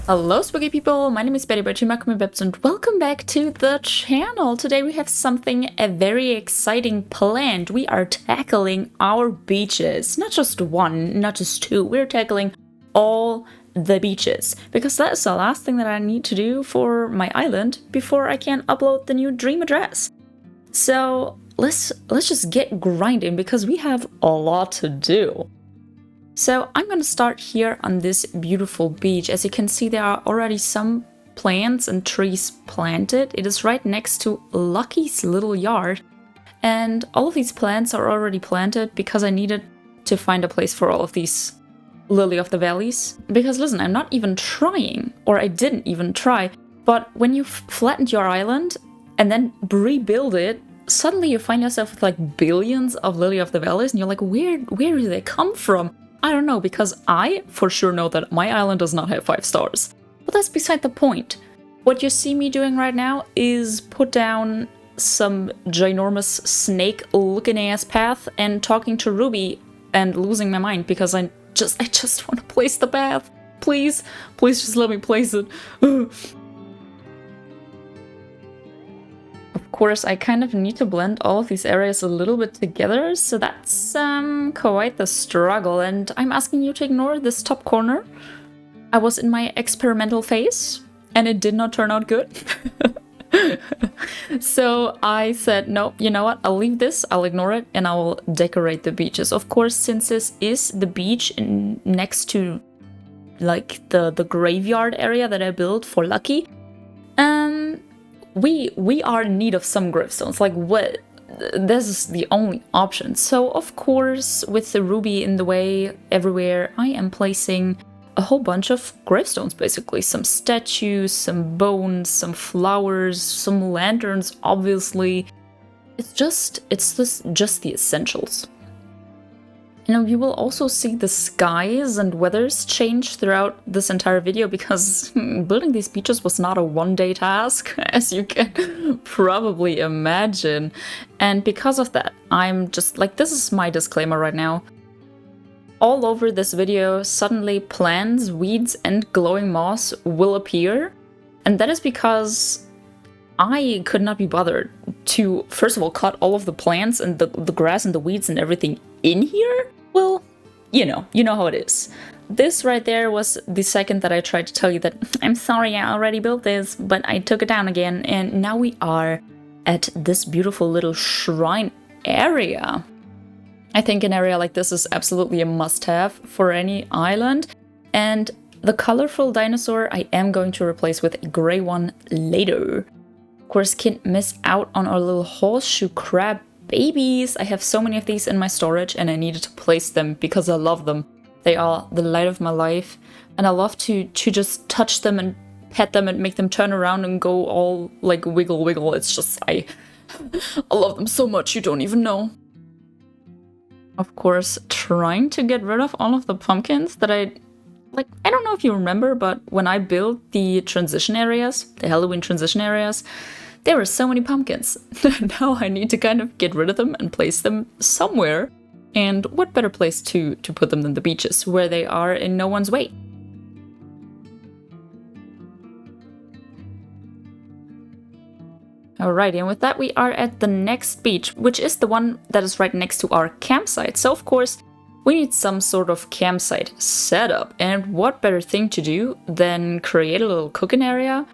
Hello spooky people, my name is Betty Bibs and welcome back to the channel. Today we have something very exciting planned. We are tackling our beaches. Not just one, not just two, we're tackling all the beaches. Because that is the last thing that I need to do for my island before I can upload the new dream address. So let's just get grinding because we have a lot to do. So I'm gonna start here on this beautiful beach. As you can see, there are already some plants and trees planted. It is right next to Lucky's little yard. And all of these plants are already planted because I needed to find a place for all of these lily of the valleys. Because listen, I'm not even trying, or I didn't even try, but when you flattened your island and then rebuild it, suddenly you find yourself with like billions of lily of the valleys and you're like, where do they come from? I don't know, because I for sure know that my island does not have 5 stars. But that's beside the point. What you see me doing right now is put down some ginormous snake-looking ass path and talking to Ruby and losing my mind because I just want to place the path. Please just let me place it. Of course, I kind of need to blend all of these areas a little bit together, so that's quite the struggle, and I'm asking you to ignore this top corner. I was in my experimental phase, and it did not turn out good. So I said, no, you know what, I'll leave this, I'll ignore it, and I will decorate the beaches. Of course, since this is the beach next to like the graveyard area that I built for Lucky, we are in need of some gravestones. Like, what? This is the only option. So of course, with the ruby in the way everywhere, I am placing a whole bunch of gravestones, basically. Some statues, some bones, some flowers, some lanterns, obviously. It's just the essentials. And you will also see the skies and weathers change throughout this entire video because building these beaches was not a one-day task, as you can probably imagine. And because of that, I'm just like, this is my disclaimer right now. All over this video, suddenly plants, weeds, and glowing moss will appear. And that is because I could not be bothered to, first of all, cut all of the plants and the grass and the weeds and everything in here. Well, you know how it is. This right there was the second that I tried to tell you that I'm sorry, I already built this, but I took it down again, and now we are at this beautiful little shrine area. I think an area like this is absolutely a must-have for any island, and the colorful dinosaur I am going to replace with a gray one later. Of course, can't miss out on our little horseshoe crab babies. I have so many of these in my storage and I needed to place them because I love them. They are the light of my life, and I love to just touch them and pet them and make them turn around and go all like wiggle. It's just, I love them so much, you don't even know. Of course, trying to get rid of all of the pumpkins that I don't know if you remember, but when I built the transition areas, the Halloween transition areas, there were so many pumpkins. Now I need to kind of get rid of them and place them somewhere. And what better place to put them than the beaches, where they are in no one's way. Alrighty, and with that we are at the next beach, which is the one that is right next to our campsite. So of course, we need some sort of campsite setup. And what better thing to do than create a little cooking area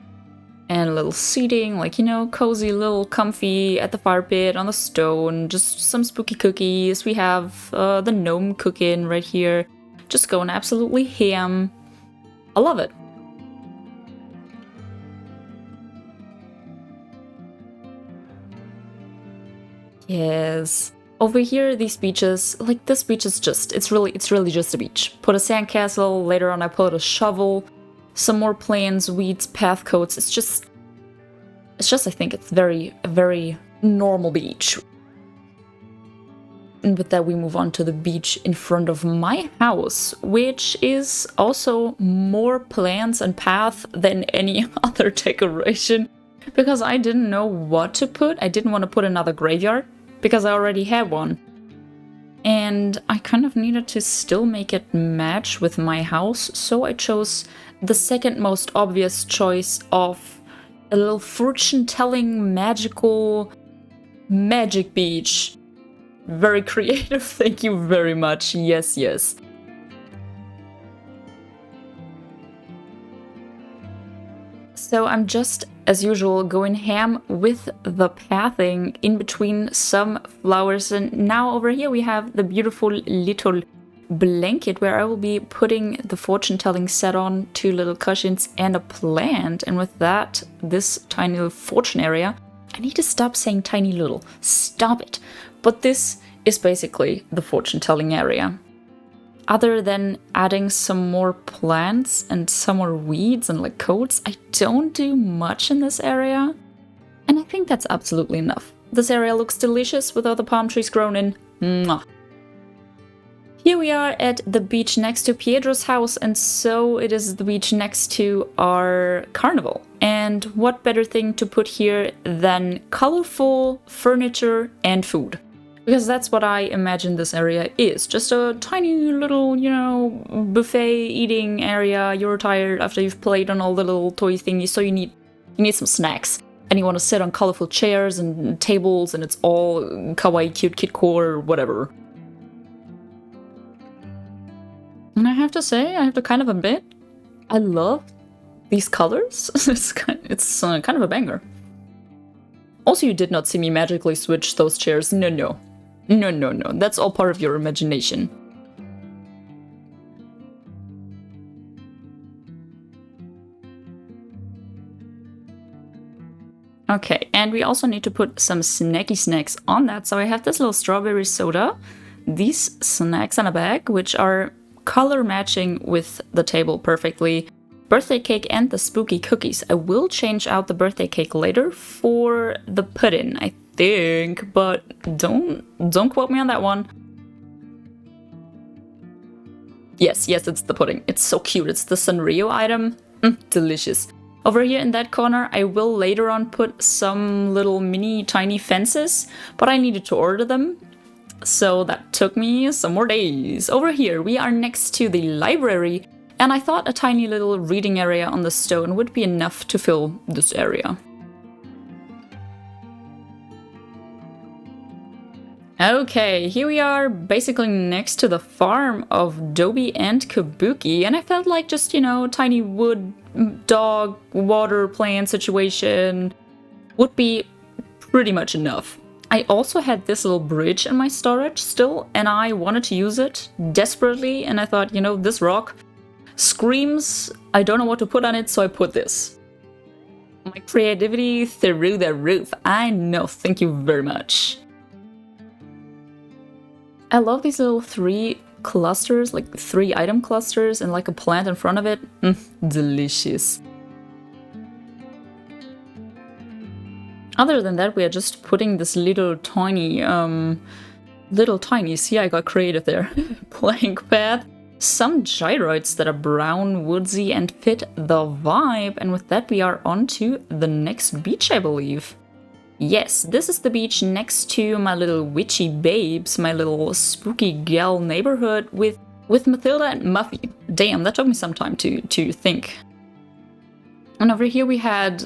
and a little seating, like, you know, cozy, little comfy at the fire pit on the stone, just some spooky cookies. We have the gnome cooking right here, just going absolutely ham. I love it. Yes. Over here, these beaches, like this beach is just, it's really just a beach. Put a sandcastle, later on I put a shovel, some more plants, weeds, path coats. It's just, I think it's a very normal beach. And with that, we move on to the beach in front of my house, which is also more plants and path than any other decoration, because I didn't know what to put. I didn't want to put another graveyard, because I already had one. and I kind of needed to still make it match with my house, so I chose the second most obvious choice of a little fortune-telling magical magic beach. Very creative, thank you very much. Yes, yes. So I'm just, as usual, going ham with the pathing in between some flowers. And now over here we have the beautiful little blanket where I will be putting the fortune-telling set on, 2 little cushions and a plant. And with that, this tiny little fortune area. I need to stop saying tiny little. Stop it. But this is basically the fortune-telling area. Other than adding some more plants and some more weeds and like coats, I don't do much in this area. And I think that's absolutely enough. This area looks delicious with all the palm trees grown in. Mwah. Here we are at the beach next to Pedro's house, and so it is the beach next to our Carnival. And what better thing to put here than colorful furniture and food? Because that's what I imagine this area is. Just a tiny little, you know, buffet eating area. You're tired after you've played on all the little toy thingies, so you need some snacks. And you want to sit on colorful chairs and tables, and it's all kawaii cute kitcore or whatever. And I have to say, I have to kind of admit, I love these colors. It's kind of a banger. Also, you did not see me magically switch those chairs. No. No. That's all part of your imagination. Okay, and we also need to put some snacky snacks on that. So I have this little strawberry soda, these snacks in a bag, which are color matching with the table perfectly. Birthday cake and the spooky cookies. I will change out the birthday cake later for the pudding, I think, but don't quote me on that one. Yes, it's the pudding. It's so cute. It's the Sanrio item. Delicious. Over here in that corner, I will later on put some little mini tiny fences, but I needed to order them. So that took me some more days. Over here, we are next to the library, and I thought a tiny little reading area on the stone would be enough to fill this area. Okay, here we are basically next to the farm of Dobie and Kabuki, and I felt like just, you know, tiny wood, dog, water plant situation would be pretty much enough. I also had this little bridge in my storage still, and I wanted to use it desperately, and I thought, you know, this rock screams, I don't know what to put on it, so I put this. My creativity through the roof. I know, thank you very much. I love these little 3 clusters, like 3 item clusters and like a plant in front of it. Delicious. Other than that, we are just putting this little tiny, see, I got creative there, plank path. Some gyroids that are brown, woodsy, and fit the vibe. And with that, we are on to the next beach, I believe. Yes, this is the beach next to my little witchy babes, my little spooky gal neighborhood with Mathilda and Muffy. Damn, that took me some time to think. And over here we had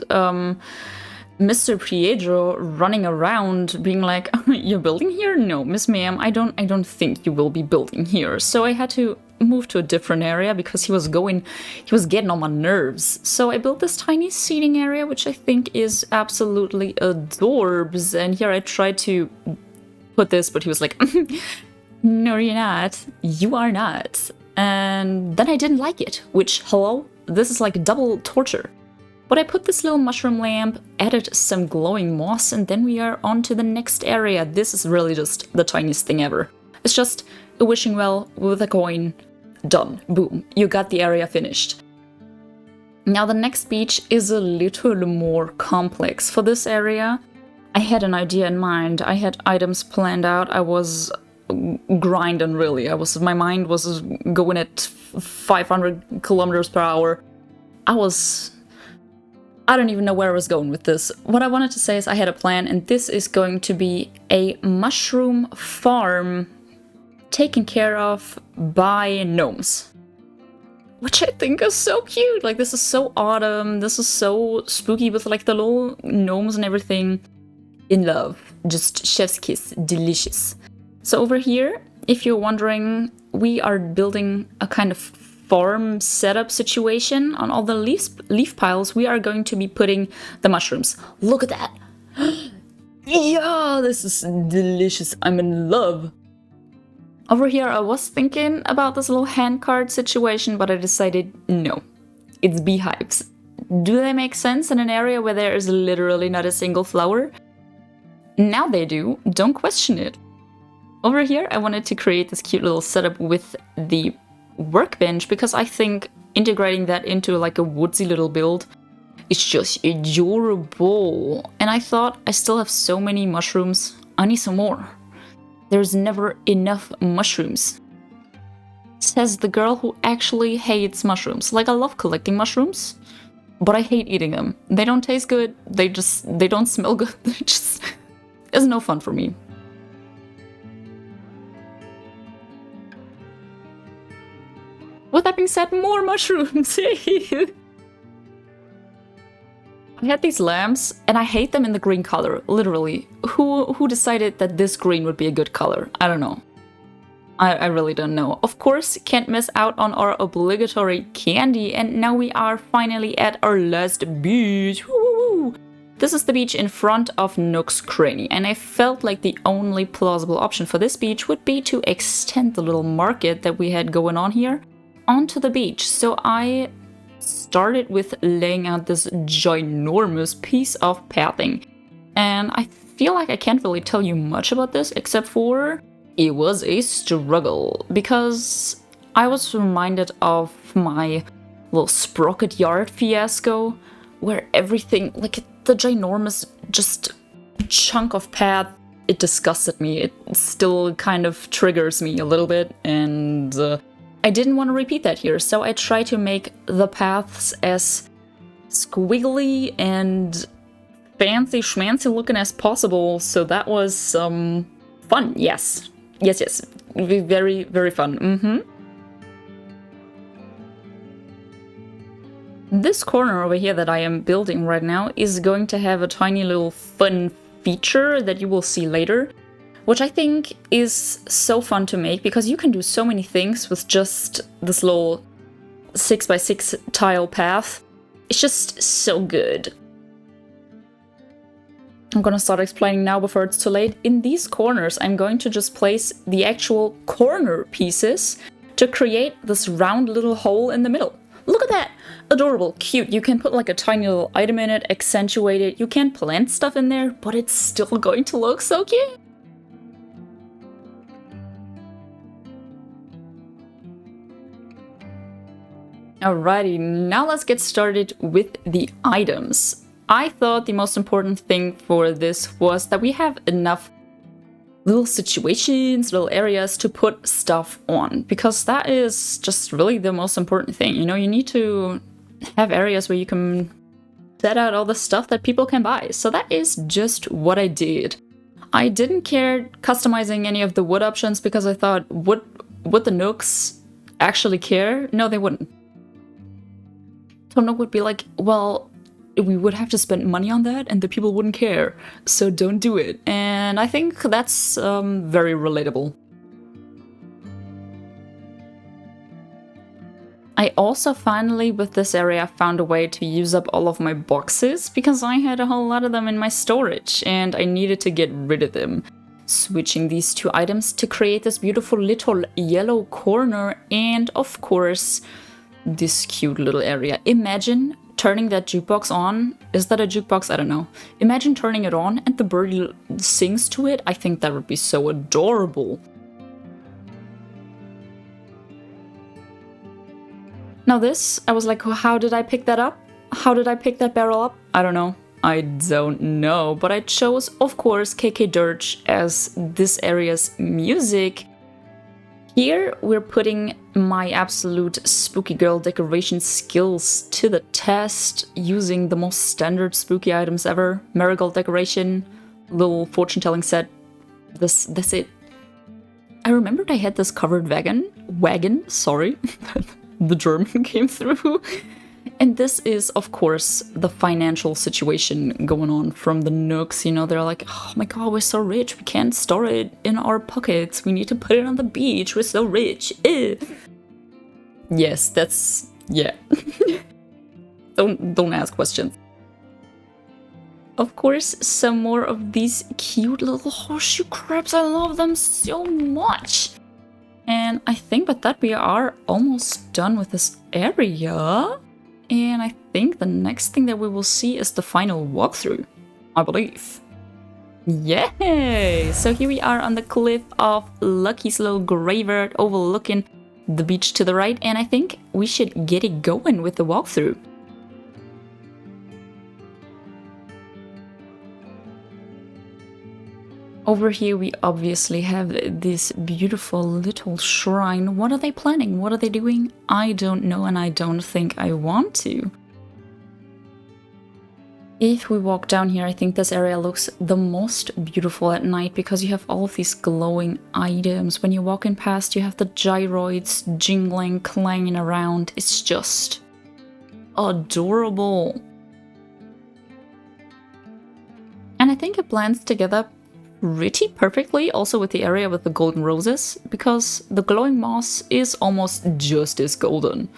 Mr. Pietro running around being like, you're building here? No, Miss Ma'am, I don't think you will be building here. So I had to move to a different area because he was getting on my nerves. So I built this tiny seating area, which I think is absolutely adorbs. And here I tried to put this, but he was like, no, you're not. You are not. And then I didn't like it, which, hello? This is like double torture. But I put this little mushroom lamp, added some glowing moss, and then we are on to the next area. This is really just the tiniest thing ever. It's just a wishing well with a coin. Done. Boom. You got the area finished. Now the next beach is a little more complex. For this area, I had an idea in mind. I had items planned out. I was grinding really. My mind was going at 500 kilometers per hour. I don't even know where I was going with this. What I wanted to say is I had a plan, and this is going to be a mushroom farm taken care of by gnomes. Which I think is so cute. Like, this is so autumn. This is so spooky with like the little gnomes and everything. In love. Just chef's kiss. Delicious. So over here, if you're wondering, we are building a kind of farm setup situation. On all the leaf piles, we are going to be putting the mushrooms. Look at that. Yeah, this is delicious. I'm in love. Over here, I was thinking about this little handcart situation, but I decided no. It's beehives. Do they make sense in an area where there is literally not a single flower? Now they do. Don't question it. Over here, I wanted to create this cute little setup with the workbench because I think integrating that into like a woodsy little build is just adorable. And I thought I still have so many mushrooms. I need some more. There's never enough mushrooms. Says the girl who actually hates mushrooms. Like, I love collecting mushrooms, but I hate eating them. They don't taste good. They don't smell good. It's no fun for me. With that being said, more mushrooms. I had these lamps, and I hate them in the green color, literally. Who decided that this green would be a good color? I don't know. I really don't know. Of course, can't miss out on our obligatory candy, and now we are finally at our last beach. Woo! This is the beach in front of Nook's Cranny, and I felt like the only plausible option for this beach would be to extend the little market that we had going on here onto the beach. So I started with laying out this ginormous piece of pathing. And I feel like I can't really tell you much about this except for it was a struggle, because I was reminded of my little sprocket yard fiasco where everything, like the ginormous just chunk of path, it disgusted me. It still kind of triggers me a little bit, and I didn't want to repeat that here, so I tried to make the paths as squiggly and fancy schmancy looking as possible, so that was fun, yes. Yes. Very, very fun. This corner over here that I am building right now is going to have a tiny little fun feature that you will see later, which I think is so fun to make because you can do so many things with just this little 6x6 tile path. It's just so good. I'm gonna start explaining now before it's too late. In these corners, I'm going to just place the actual corner pieces to create this round little hole in the middle. Look at that! Adorable, cute. You can put like a tiny little item in it, accentuate it. You can plant stuff in there, but it's still going to look so cute. Alrighty, now let's get started with the items. I thought the most important thing for this was that we have enough little situations, little areas to put stuff on, because that is just really the most important thing. You know, you need to have areas where you can set out all the stuff that people can buy. So that is just what I did. I didn't care customizing any of the wood options because I thought, would the Nooks actually care? No, they wouldn't. So Nook would be like, well, we would have to spend money on that and the people wouldn't care, so don't do it. And I think that's very relatable. I also finally, with this area, found a way to use up all of my boxes because I had a whole lot of them in my storage and I needed to get rid of them. Switching these two items to create this beautiful little yellow corner and, of course, this cute little area. Imagine turning that jukebox on. Is that a jukebox? I don't know. Imagine turning it on and the birdie sings to it. I think that would be so adorable. Now this, I was like, how did I pick that up? How did I pick that barrel up? I don't know. I don't know. But I chose, of course, KK Dirge as this area's music. Here we're putting my absolute spooky girl decoration skills to the test using the most standard spooky items ever. Marigold decoration, little fortune telling set. That's it. I remembered I had this covered wagon, sorry, the German came through. And this is, of course, the financial situation going on from the Nooks. You know, they're like, oh my god, we're so rich, we can't store it in our pockets, we need to put it on the beach, we're so rich. Yes, that's, yeah. Don't ask questions. Of course, some more of these cute little horseshoe crabs. I love them so much. And I think with that we are almost done with this area. And I think the next thing that we will see is the final walkthrough, I believe. Yay! So here we are on the cliff of Lucky's little graveyard overlooking the beach to the right. And I think we should get it going with the walkthrough. Over here we obviously have this beautiful little shrine. What are they planning? What are they doing? I don't know, and I don't think I want to. If we walk down here, I think this area looks the most beautiful at night because you have all of these glowing items. When you're walking past, you have the gyroids jingling, clanging around. It's just adorable. And I think it blends together pretty perfectly also with the area with the golden roses, because the glowing moss is almost just as golden.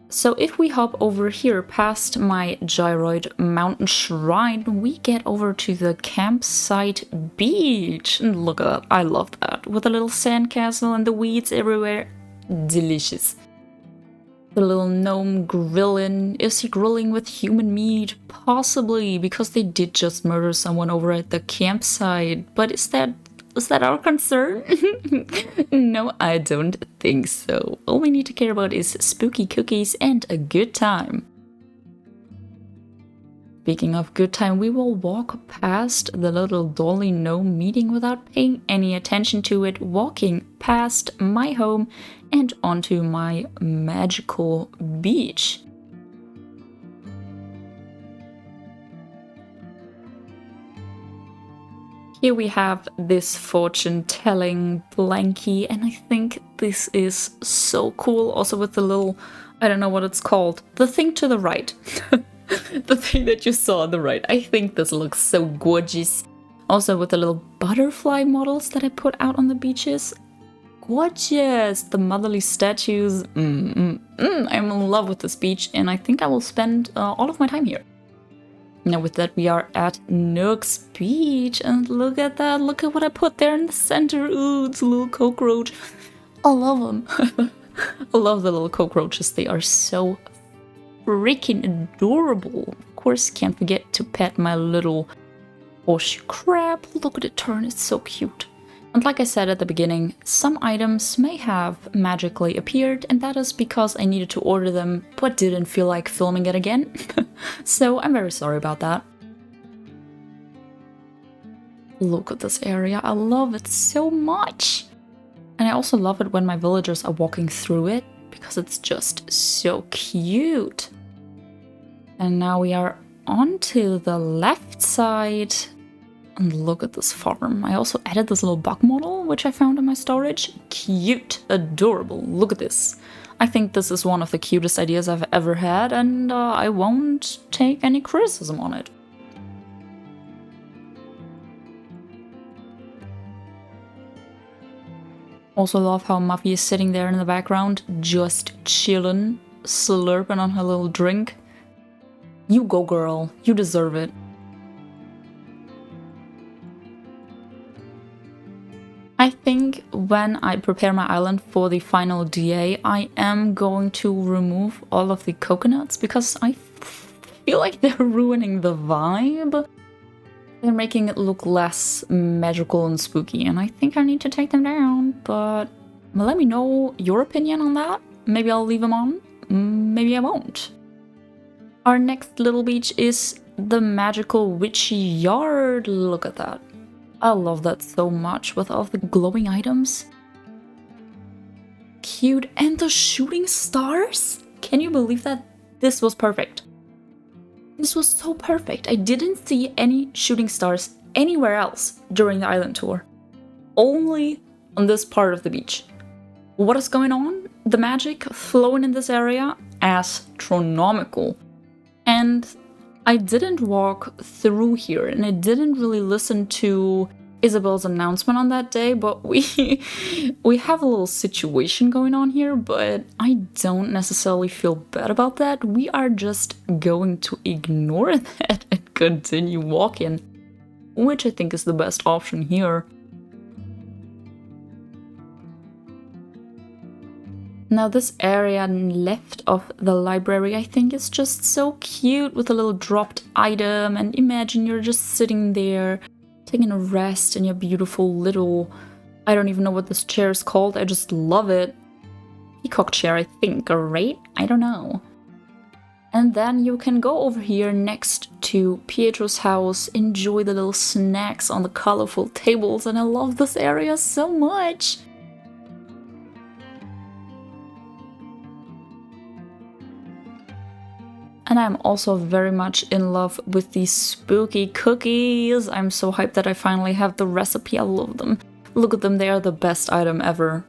So if we hop over here past my gyroid mountain shrine, we get over to the campsite beach. And look at that, I love that. With a little sandcastle and the weeds everywhere. Delicious. The little gnome grilling. Is he grilling with human meat? Possibly, because they did just murder someone over at the campsite. But is that our concern? No, I don't think so. All we need to care about is spooky cookies and a good time. Speaking of good time, we will walk past the little dolly gnome meeting without paying any attention to it, walking past my home and onto my magical beach. Here we have this fortune-telling blankie, and I think this is so cool. Also with the little, I don't know what it's called, the thing to the right. The thing that you saw on the right. I think this looks so gorgeous. Also with the little butterfly models that I put out on the beaches. Gorgeous! The motherly statues. I'm in love with this beach, and I think I will spend all of my time here. Now with that we are at Nook's beach, and look at that, look at what I put there in the center. Ooh, it's a little cockroach. I love them. I love the little cockroaches, they are so freaking adorable. Of course, can't forget to pet my little horseshoe crab. Look at it turn, it's so cute. And like I said at the beginning, some items may have magically appeared, and that is because I needed to order them but didn't feel like filming it again. So I'm very sorry about that. Look at this area, I love it so much. And I also love it when my villagers are walking through it, because it's just so cute. And now we are onto the left side. And look at this farm. I also added this little bug model, which I found in my storage. Cute, adorable, look at this. I think this is one of the cutest ideas I've ever had, and I won't take any criticism on it. Also love how Muffy is sitting there in the background, just chillin', slurping on her little drink. You go, girl, you deserve it. I think when I prepare my island for the final DA, I am going to remove all of the coconuts because I feel like they're ruining the vibe. They're making it look less magical and spooky, and I think I need to take them down, but let me know your opinion on that. Maybe I'll leave them on, maybe I won't. Our next little beach is the magical witchy yard. Look at that. I love that so much with all the glowing items. Cute. And the shooting stars? Can you believe that? This was perfect. This was so perfect. I didn't see any shooting stars anywhere else during the island tour. Only on this part of the beach. What is going on? The magic flowing in this area? Astronomical. And I didn't walk through here, and I didn't really listen to Isabel's announcement on that day, but we have a little situation going on here, but I don't necessarily feel bad about that. We are just going to ignore that and continue walking, which I think is the best option here. Now this area left of the library I think is just so cute with a little dropped item, and imagine you're just sitting there taking a rest in your beautiful little, I don't even know what this chair is called, I just love it. Peacock chair I think, right? I don't know. And then you can go over here next to Pietro's house, enjoy the little snacks on the colorful tables, and I love this area so much. And I'm also very much in love with these spooky cookies. I'm so hyped that I finally have the recipe. I love them. Look at them, they are the best item ever.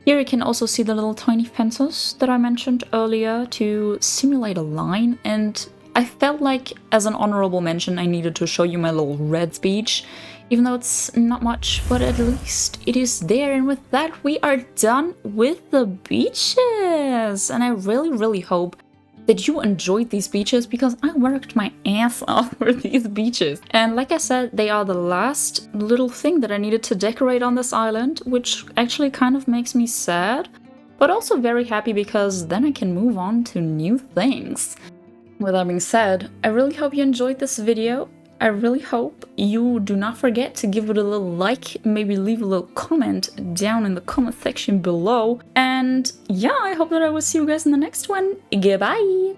Here you can also see the little tiny fences that I mentioned earlier to simulate a line, and I felt like as an honorable mention I needed to show you my little red beach, even though it's not much, but at least it is there. And with that we are done with the beaches, and I really hope that you enjoyed these beaches because I worked my ass off for these beaches. And like I said, they are the last little thing that I needed to decorate on this island, which actually kind of makes me sad, but also very happy because then I can move on to new things. With that being said, I really hope you enjoyed this video. I really hope you do not forget to give it a little like, maybe leave a little comment down in the comment section below. And yeah, I hope that I will see you guys in the next one. Goodbye!